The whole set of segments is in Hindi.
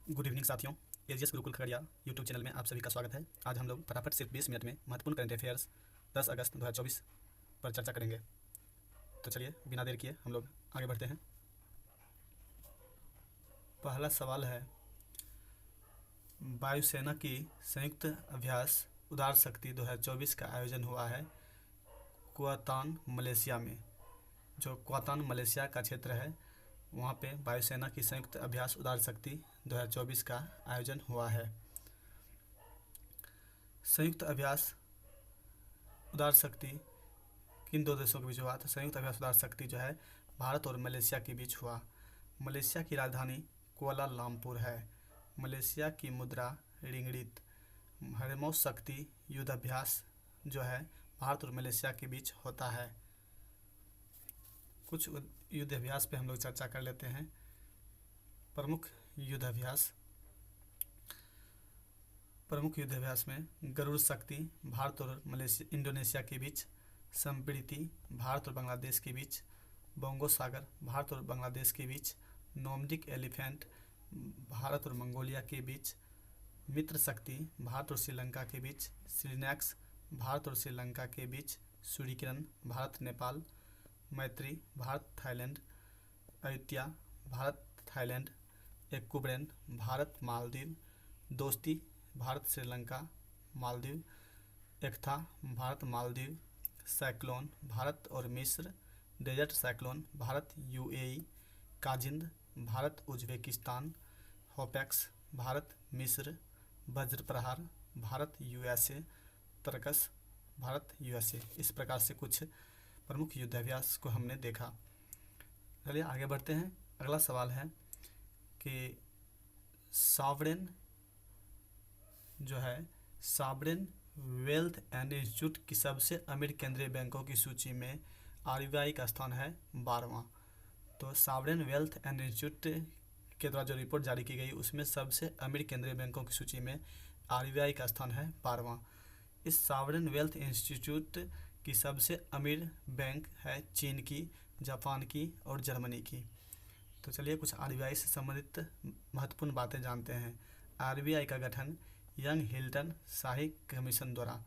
गुड इवनिंग साथियों। AGS Gurukul Khagaria YouTube channel में आप सभी का स्वागत है। आज हम लोग फटाफट सिर्फ 20 मिनट में महत्वपूर्ण करंट अफेयर्स 10 अगस्त 2024 पर चर्चा करेंगे। तो चलिए बिना देर किए हम लोग आगे बढ़ते हैं। पहला सवाल है, वायुसेना की संयुक्त अभ्यास उदार शक्ति 2024 का आयोजन हुआ है क्वातान मलेशिया में। जो क्वातान मलेशिया का क्षेत्र है वहाँ पे वायुसेना की संयुक्त अभ्यास उदार शक्ति 2024 का आयोजन हुआ है। संयुक्त अभ्यास उदार शक्ति किन दो देशों के बीच हुआ? तो संयुक्त अभ्यास उदार शक्ति जो है भारत और मलेशिया के बीच हुआ। मलेशिया की राजधानी कुआलालंपुर है। मलेशिया की मुद्रा रिंगगित। ब्रह्मोस शक्ति युद्ध अभ्यास जो है भारत और मलेशिया के बीच होता है। कुछ युद्ध अभ्यास पे हम लोग चर्चा कर लेते हैं। प्रमुख युद्ध अभ्यास में गरुड़ शक्ति भारत और इंडोनेशिया के बीच, संप्रीति भारत और बांग्लादेश के बीच, बोंगो सागर भारत और बांग्लादेश के बीच, नोमडिक एलिफेंट भारत और मंगोलिया के बीच, मित्र शक्ति भारत और श्रीलंका के बीच, श्रीनैक्स भारत और श्रीलंका के बीच, सूर्यकिरण Bharat Nepal, Maitree Bharat Thailand, Ayutthaya Bharat Thailand, Ekuverin Bharat Maldives, Dosti Bharat Sri Lanka Maldives, एकथा भारत मालदीव, साइक्लोन भारत और मिस्र, Desert Cyclone Bharat UAE, KazInd Bharat Uzbekistan, Hopex Bharat मिस्र, वज्र प्रहार भारत यूएसए, तरकस भारत यूएसए। इस प्रकार से कुछ प्रमुख युद्धाभ्यास को हमने देखा। चलिए आगे बढ़ते हैं। अगला सवाल है कि सॉवरेन वेल्थ एंड इंस्टीट्यूट की सबसे अमीर केंद्रीय बैंकों की सूची में आरबीआई का स्थान है 12वां। तो सॉवरेन वेल्थ एंड इंस्टीट्यूट के द्वारा जो रिपोर्ट जारी की गई उसमें सबसे अमीर केंद्रीय बैंकों की सूची में आरबीआई का स्थान है 12वां। इस सॉवरेन वेल्थ इंस्टीट्यूट की सबसे अमीर बैंक है चीन की, जापान की और जर्मनी की। तो चलिए कुछ आरबीआई से संबंधित महत्वपूर्ण बातें जानते हैं। आरबीआई का गठन यंग हिल्टन शाही कमीशन द्वारा।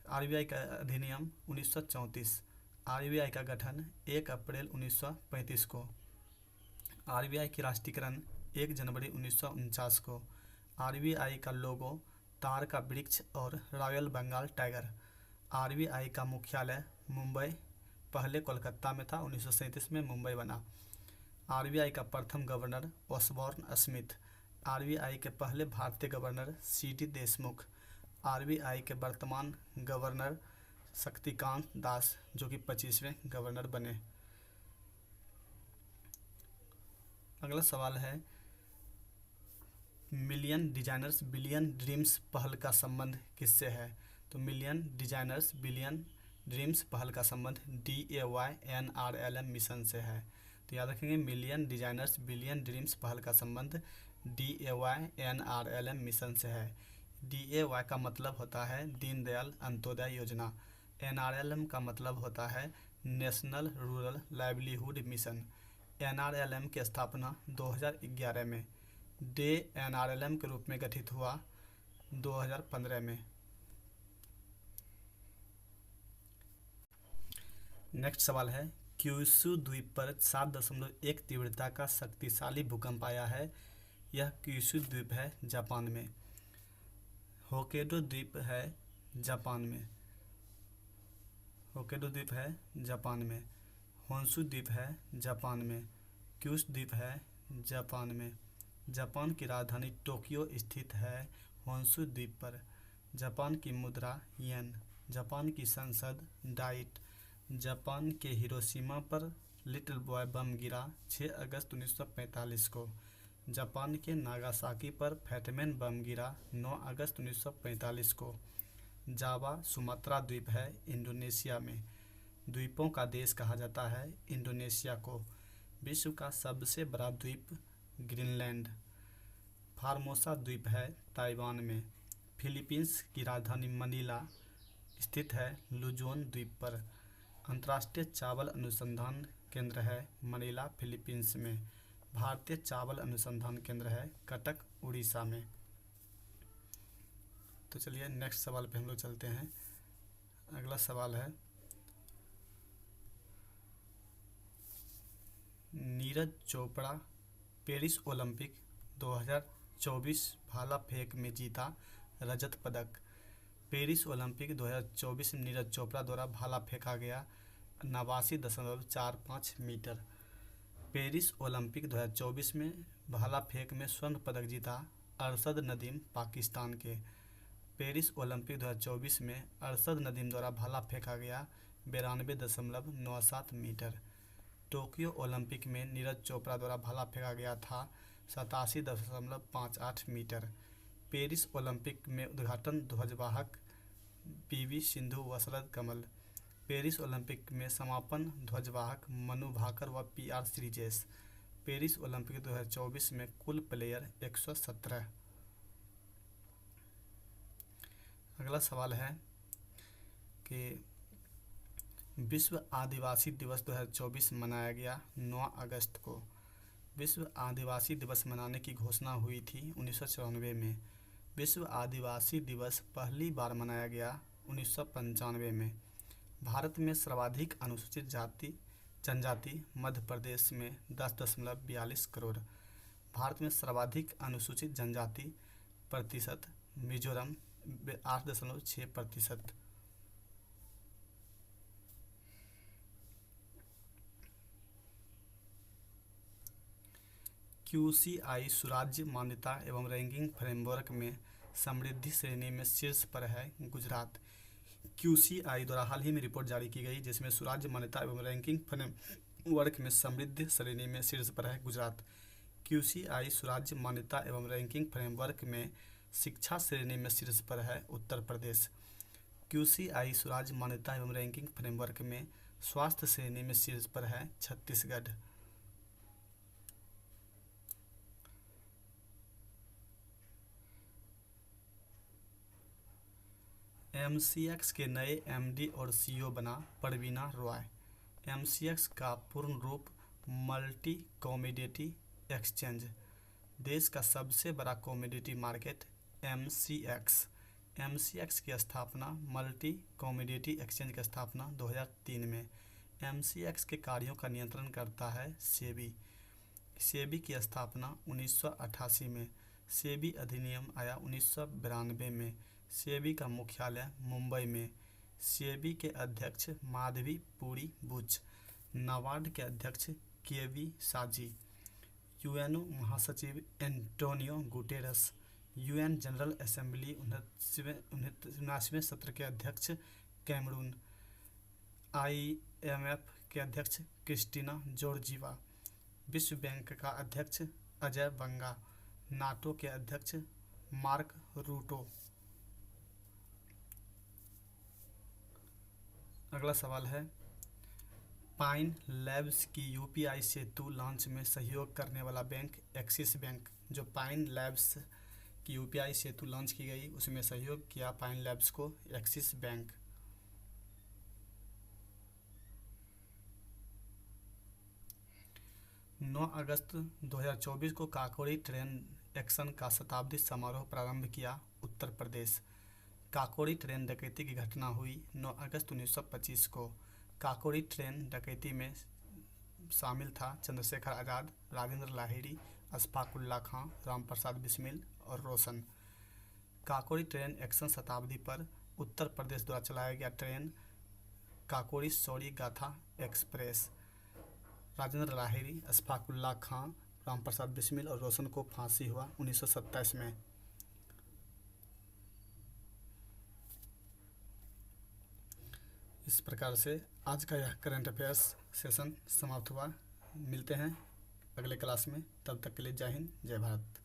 आरबीआई का अधिनियम 1934। आरबीआई का गठन 1 अप्रैल 1935 को। आरबीआई की राष्ट्रीयकरण 1 जनवरी 1949 को। आरबीआई का लोगो तार का वृक्ष और रॉयल बंगाल टाइगर। आरबीआई का मुख्यालय मुंबई, पहले कोलकाता में था, 1937 में मुंबई बना। आरबीआई का प्रथम गवर्नर ऑसबॉर्न स्मिथ। आरबीआई के पहले भारतीय गवर्नर सीडी देशमुख। आरबीआई के वर्तमान गवर्नर शक्तिकांत दास जो कि 25वें गवर्नर बने। अगला सवाल है, मिलियन डिजाइनर्स बिलियन ड्रीम्स पहल का संबंध किससे है? तो मिलियन डिजाइनर्स बिलियन ड्रीम्स पहल का संबंध DAYNRLM मिशन से है। तो याद रखेंगे, मिलियन डिजाइनर्स बिलियन ड्रीम्स पहल का संबंध DAYNRLM मिशन से है। DAY का मतलब होता है दीनदयाल अंत्योदय योजना। NRLM का मतलब होता है national rural livelihood mission. NRLM की स्थापना 2011 में, डे NRLM के रूप में गठित हुआ 2015 में। नेक्स्ट सवाल है, क्यूशू द्वीप पर 7.1 तीव्रता का शक्तिशाली भूकंप आया है। यह क्यूशू द्वीप है जापान में। होक्काइडो द्वीप है जापान में। होक्काइडो द्वीप है जापान में। होन्शु द्वीप है जापान में। क्यूशू द्वीप है जापान में। जापान की राजधानी टोक्यो स्थित है होन्शु द्वीप पर। जापान की मुद्रा येन। जापान की संसद डाइट। जापान के हिरोशिमा पर लिटिल बॉय बम गिरा 6 अगस्त 1945 को। जापान के नागासाकी पर फैटमैन बम गिरा 9 अगस्त 1945 को। जावा सुमात्रा द्वीप है इंडोनेशिया में। द्वीपों का देश कहा जाता है इंडोनेशिया को। विश्व का सबसे बड़ा द्वीप ग्रीनलैंड। फार्मोसा द्वीप है ताइवान में। फिलीपींस की राजधानी मनीला स्थित है लुजोन द्वीप पर। अंतर्राष्ट्रीय चावल अनुसंधान केंद्र है मनीला फिलीपींस में। भारतीय चावल अनुसंधान केंद्र है कटक उड़ीसा में। तो चलिए नेक्स्ट सवाल पे हम लोग चलते हैं। अगला सवाल है, नीरज चोपड़ा पेरिस ओलंपिक 2024 भाला फेंक में जीता रजत पदक। पेरिस ओलंपिक 2024 में नीरज चोपड़ा द्वारा भाला फेंका गया 89.45 मीटर। पेरिस ओलंपिक 2024 में भाला फेंक में स्वर्ण पदक जीता अरशद नदीम पाकिस्तान के। पेरिस ओलंपिक 2024 में अरशद नदीम द्वारा भाला फेंका गया 92.97 मीटर। टोक्यो ओलंपिक में नीरज चोपड़ा द्वारा भाला फेंका गया था 87.58 मीटर। पेरिस ओलंपिक में उद्घाटन ध्वजवाहक पीवी सिंधु व शरद कमल। पेरिस ओलंपिक में समापन ध्वजवाहक मनु भाकर व पीआर श्रीजेश। पेरिस ओलंपिक 2024 में कुल प्लेयर 117। अगला सवाल है कि विश्व आदिवासी दिवस 2024 मनाया गया 9 अगस्त को। विश्व आदिवासी दिवस मनाने की घोषणा हुई थी 1994 में। विश्व आदिवासी दिवस पहली बार मनाया गया 1995 में। भारत में सर्वाधिक अनुसूचित जनजाति मध्य प्रदेश में 10.42 करोड़। भारत में सर्वाधिक अनुसूचित जनजाति प्रतिशत मिजोरम 8.6%। QCI सुराज्य मान्यता एवं रैंकिंग फ्रेमवर्क में समृद्धि श्रेणी में शीर्ष पर है गुजरात। QCI द्वारा हाल ही में रिपोर्ट जारी की गई जिसमें सुराज्य मान्यता एवं रैंकिंग फ्रेमवर्क में समृद्धि श्रेणी में शीर्ष पर है गुजरात। QCI सुराज्य मान्यता एवं रैंकिंग फ्रेमवर्क में शिक्षा श्रेणी में शीर्ष पर है उत्तर प्रदेश। QCI सुराज्य मान्यता एवं रैंकिंग फ्रेमवर्क में स्वास्थ्य श्रेणी में शीर्ष पर है छत्तीसगढ़। MCX के नए MD और CEO बना परवीना रॉय। MCX का पूर्ण रूप मल्टी कमोडिटी एक्सचेंज। देश का सबसे बड़ा कमोडिटी मार्केट MCX की स्थापना मल्टी कमोडिटी एक्सचेंज की स्थापना 2003 में। MCX के कार्यों का नियंत्रण करता है सेबी की स्थापना 1988 में। सेबी अधिनियम आया 1992 में। सेबी का मुख्यालय मुंबई में। सेबी के अध्यक्ष माधवी पुरी बुच। नाबार्ड के अध्यक्ष केवी साजी। यूएनओ महासचिव Antonio Guterres. UN General Assembly 79वें सत्र के अध्यक्ष कैमरून। IMF के अध्यक्ष क्रिस्टिना जॉर्जिवा। विश्व बैंक का अध्यक्ष अजय बंगा। नाटो के अध्यक्ष मार्क रूटो। अगला सवाल है, पाइन लैब्स की UPI सेतु लॉन्च में सहयोग करने वाला बैंक एक्सिस बैंक। जो पाइन लैब्स की UPI सेतु लॉन्च की गई उसमें सहयोग किया पाइन लैब्स को एक्सिस बैंक। नौ अगस्त 2024 को काकोरी ट्रेन एक्शन का शताब्दी समारोह प्रारंभ किया उत्तर प्रदेश। काकोरी ट्रेन डकैती की घटना हुई 9 अगस्त 1925 को। काकोरी ट्रेन डकैती में शामिल था चंद्रशेखर आज़ाद, राजेंद्र लाहिड़ी, अशफाक उल्लाह खां, रामप्रसाद बिस्मिल और रोशन। काकोरी ट्रेन एक्शन शताब्दी पर उत्तर प्रदेश द्वारा चलाया गया ट्रेन काकोरी शौर्य गाथा एक्सप्रेस। राजेंद्र लाहिड़ी, अशफाक उल्लाह खां, रामप्रसाद बिस्मिल और रोशन को फांसी हुआ 1927 में। इस प्रकार से आज का यह करंट अफेयर्स सेशन समाप्त हुआ। मिलते हैं अगले क्लास में, तब तक के लिए जय हिंद जय भारत।